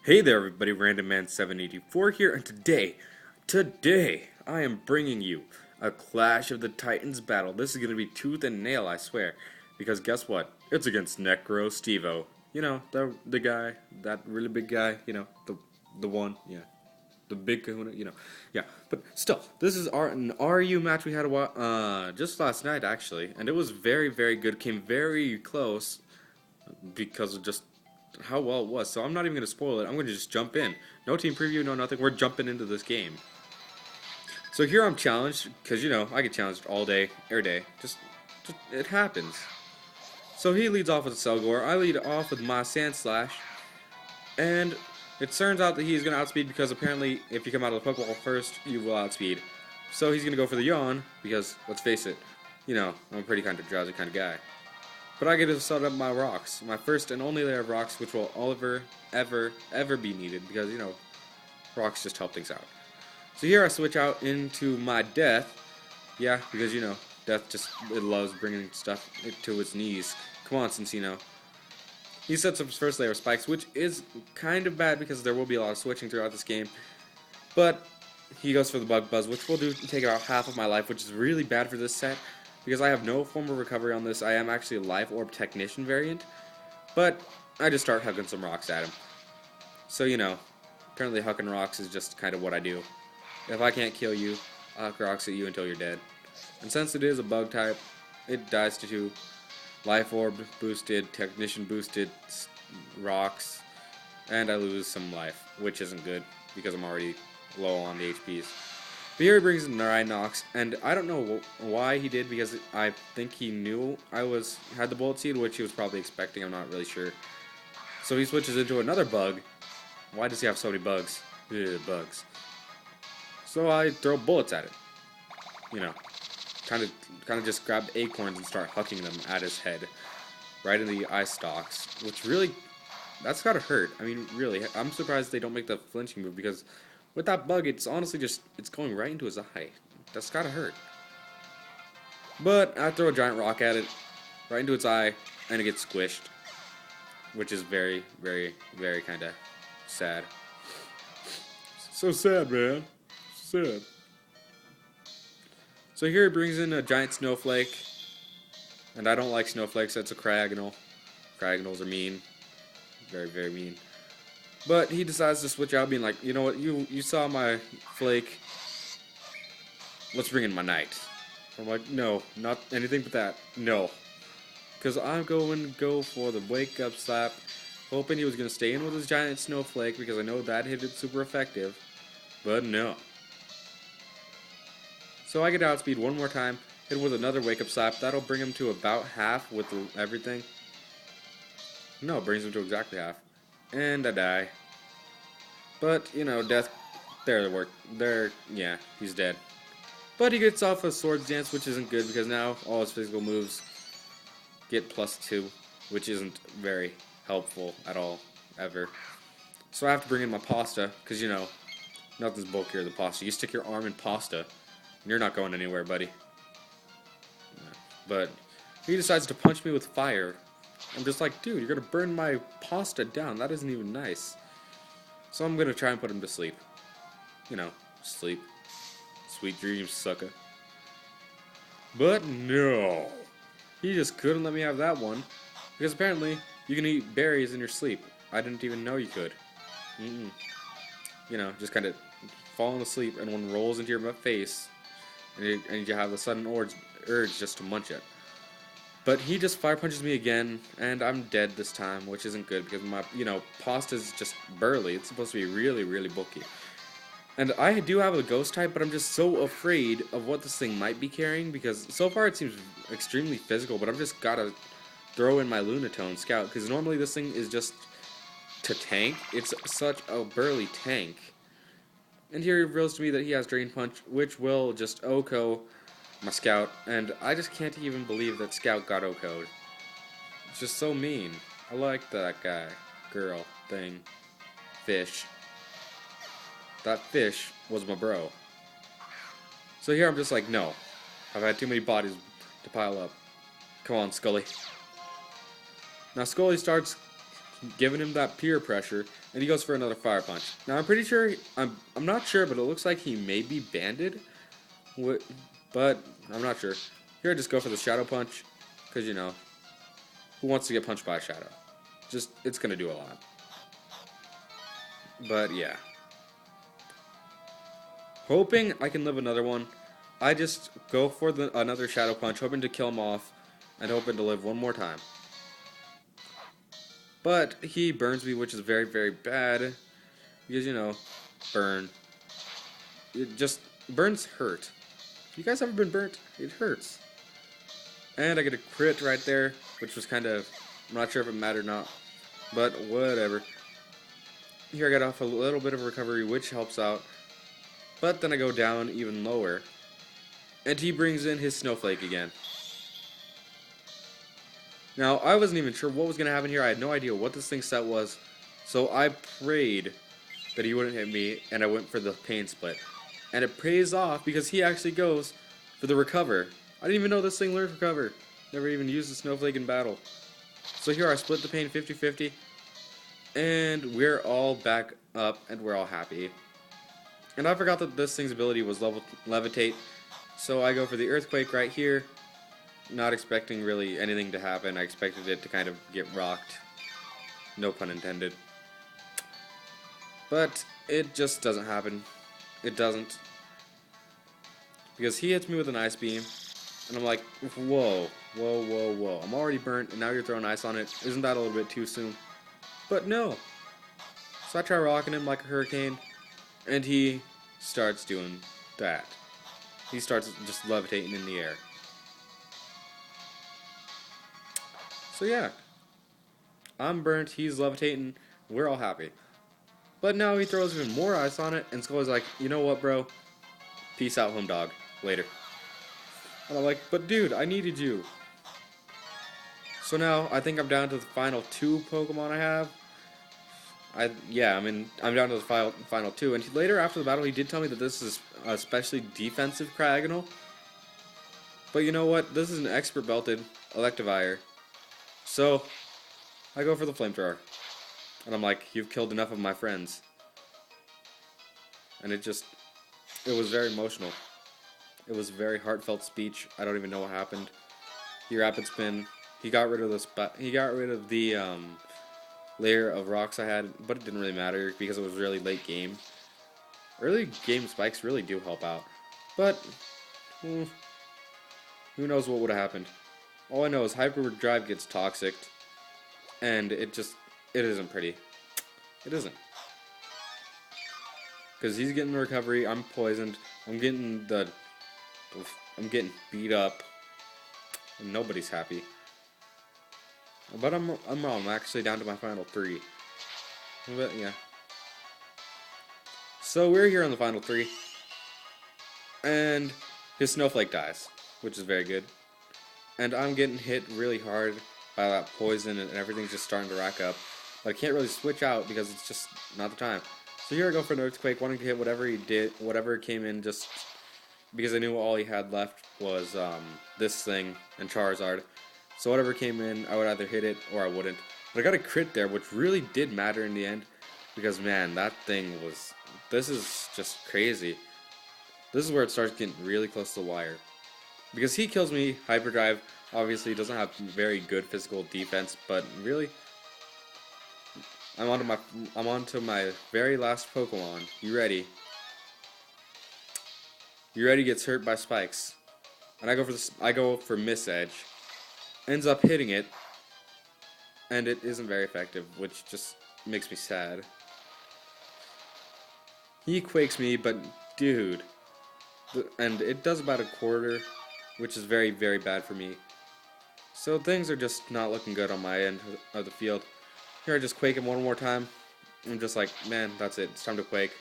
Hey there everybody, RandomMan784 here, and today, I am bringing you a Clash of the Titans battle. This is going to be tooth and nail, I swear, because guess what? It's against Necrostevo. You know, the guy, that really big guy, you know, the one, yeah. The big kahuna, you know. Yeah, but still, this is an RU match we had just last night, actually, and it was very, very good, came very close because of just how well it was. So I'm not even going to spoil it. I'm going to just jump in. No team preview, no nothing. We're jumping into this game. So here I'm challenged, because, you know, I get challenged all day, every day. Just it happens. So he leads off with a Selgor. I lead off with my Sand Slash. And it turns out that he's going to outspeed because apparently if you come out of the Pokeball first, you will outspeed. So he's going to go for the Yawn because, let's face it, you know, I'm a pretty kind of drowsy kind of guy. But I get to set up my rocks, my first and only layer of rocks, which will ever be needed because, you know, rocks just help things out. So here I switch out into my Death. Yeah, because, you know, Death it loves bringing stuff to its knees. Come on, Cincino. He sets up his first layer of spikes, which is kind of bad because there will be a lot of switching throughout this game. But he goes for the Bug Buzz, which will take about half of my life, which is really bad for this set. Because I have no form of recovery on this. I am actually a Life Orb Technician variant. But I just start hucking some rocks at him. So, you know, apparently hucking rocks is just kind of what I do. If I can't kill you, I'll huck rocks at you until you're dead. And since it is a bug type, it dies to 2. Life Orb boosted, Technician boosted, rocks, and I lose some life, which isn't good because I'm already low on the HPs. But here he brings in Rhinox, and I don't know why he did, because I think he knew I had the Bullet Seed, which he was probably expecting, I'm not really sure. So he switches into another bug. Why does he have so many bugs? Ugh, bugs. So I throw bullets at it. You know, kind of just grab acorns and start hucking them at his head, right in the eye stalks, which really, that's gotta hurt. I mean, really, I'm surprised they don't make the flinching move, because with that bug, it's honestly it's going right into his eye. That's gotta hurt. But I throw a giant rock at it, right into its eye, and it gets squished. Which is very, very, very kind of sad. So sad, man. Sad. So here he brings in a giant snowflake. And I don't like snowflakes, that's a Cryogonal. Cryogonals are mean. Very, very mean. But he decides to switch out, being like, you know what, you saw my flake. Let's bring in my knight. I'm like, no, not anything but that. No. Because I'm going to go for the wake up slap, hoping he was going to stay in with his giant snowflake, because I know that hit it super effective. But no. So I get outspeed one more time, hit him with another wake up slap. That'll bring him to about half with everything. No, it brings him to exactly half. And I die. But, you know, Death, yeah, he's dead. But he gets off a Swords Dance, which isn't good, because now all his physical moves get +2, which isn't very helpful at all, ever. So I have to bring in my pasta, because, you know, nothing's bulkier than pasta. You stick your arm in pasta, and you're not going anywhere, buddy. But he decides to punch me with fire. I'm just like, dude, you're going to burn my pasta down. That isn't even nice. So I'm going to try and put him to sleep. You know, sleep. Sweet dreams, sucker. But no. He just couldn't let me have that one. Because apparently, you can eat berries in your sleep. I didn't even know you could. You know, just kind of falling asleep and one rolls into your face. And you have the sudden urge just to munch it. But he just fire punches me again, and I'm dead this time, which isn't good because my, you know, pasta's just burly. It's supposed to be really, really bulky. And I do have a ghost type, but I'm just so afraid of what this thing might be carrying, because so far it seems extremely physical, but I've just gotta throw in my Lunatone Scout, because normally this thing is just to tank. It's such a burly tank. And here he reveals to me that he has Drain Punch, which will just OHKO my Scout, and I just can't even believe that Scout got OHKO'd. It's just so mean. I like that guy, girl, thing, fish. That fish was my bro. So here I'm just like, no. I've had too many bodies to pile up. Come on, Scully. Now Scully starts giving him that peer pressure, and he goes for another fire punch. Now I'm pretty sure, I'm not sure, but it looks like he may be banded, but I'm not sure. Here I just go for the shadow punch, because you know, who wants to get punched by a shadow? Just, it's gonna do a lot. But yeah. Hoping I can live another one, I just go for another shadow punch, hoping to kill him off, and hoping to live one more time. But he burns me, which is very, very bad. Because, you know, burn. It just, burns hurt. You guys ever been burnt? It hurts. And I get a crit right there, which was kind of, I'm not sure if it mattered or not. But whatever. Here I got off a little bit of recovery, which helps out. But then I go down even lower. And he brings in his snowflake again. Now, I wasn't even sure what was going to happen here. I had no idea what this thing's set was. So I prayed that he wouldn't hit me, and I went for the pain split. And it pays off because he actually goes for the recover. I didn't even know this thing learned recover. Never even used the snowflake in battle. So here I split the pain 50-50. And we're all back up, and we're all happy. And I forgot that this thing's ability was levitate. So I go for the earthquake right here. Not expecting really anything to happen. I expected it to kind of get rocked. No pun intended. But it just doesn't happen. It doesn't. Because he hits me with an ice beam. And I'm like, whoa, whoa, whoa, whoa. I'm already burnt and now you're throwing ice on it. Isn't that a little bit too soon? But no. So I try rocking him like a hurricane. And he starts doing that. He starts just levitating in the air. So yeah, I'm burnt, he's levitating, we're all happy. But now he throws even more ice on it, and Skull's like, you know what, bro? Peace out, home dog. Later. And I'm like, but dude, I needed you. So now, I think I'm down to the final 2 Pokemon I have. I'm down to the final 2. And later after the battle, he did tell me that this is a especially defensive Cryogonal. But you know what? This is an expert belted Electivire. So, I go for the flamethrower. And I'm like, you've killed enough of my friends. And it was very emotional. It was a very heartfelt speech. I don't even know what happened. He rapid spin. He got rid of the layer of rocks I had, but it didn't really matter because it was really late game. Early game spikes really do help out. But, who knows what would have happened. All I know is Hyperdrive gets toxic, and it isn't pretty. It isn't. Because he's getting the recovery, I'm poisoned, I'm getting beat up, and nobody's happy. But I'm actually down to my final 3. But yeah. So we're here on the final 3, and his snowflake dies, which is very good. And I'm getting hit really hard by that poison, and everything's just starting to rack up. But I can't really switch out because it's just not the time. So here I go for an earthquake, wanting to hit whatever came in, just because I knew all he had left was this thing and Charizard. So whatever came in, I would either hit it or I wouldn't. But I got a crit there, which really did matter in the end. Because man, that thing was... This is just crazy. This is where it starts getting really close to the wire. Because he kills me, Hyperdrive obviously doesn't have very good physical defense, but really, I'm onto my very last Pokemon. You ready? You ready gets hurt by spikes. And I go for Miss Edge. Ends up hitting it, and it isn't very effective, which just makes me sad. He quakes me, but dude, and it does about a quarter, which is very, very bad for me. So things are just not looking good on my end of the field. Here I just quake him one more time. I'm just like, man, that's it. It's time to quake.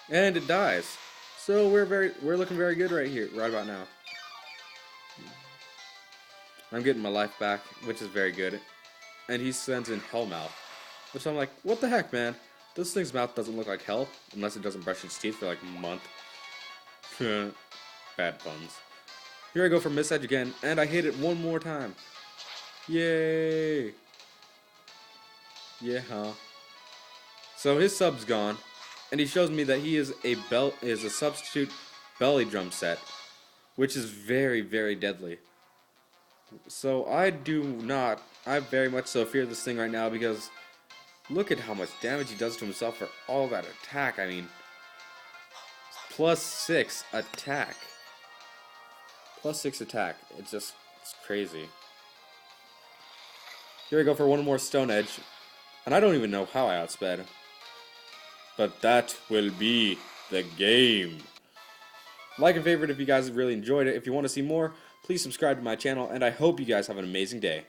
And it dies. So we're looking very good right about now. I'm getting my life back, which is very good. And he sends in Hellmouth, which I'm like, what the heck, man? This thing's mouth doesn't look like hell, unless it doesn't brush its teeth for like a month. Bad puns. Here I go for Miss Edge again, and I hit it one more time. Yay! Yeah, huh? So his sub's gone, and he shows me that he is a substitute belly drum set, which is very, very deadly. So I very much so fear this thing right now because look at how much damage he does to himself for all that attack. I mean, +6 attack. +6 attack. It's crazy. Here we go for one more Stone Edge. And I don't even know how I outsped. But that will be the game. Like and favorite if you guys really enjoyed it. If you want to see more, please subscribe to my channel. And I hope you guys have an amazing day.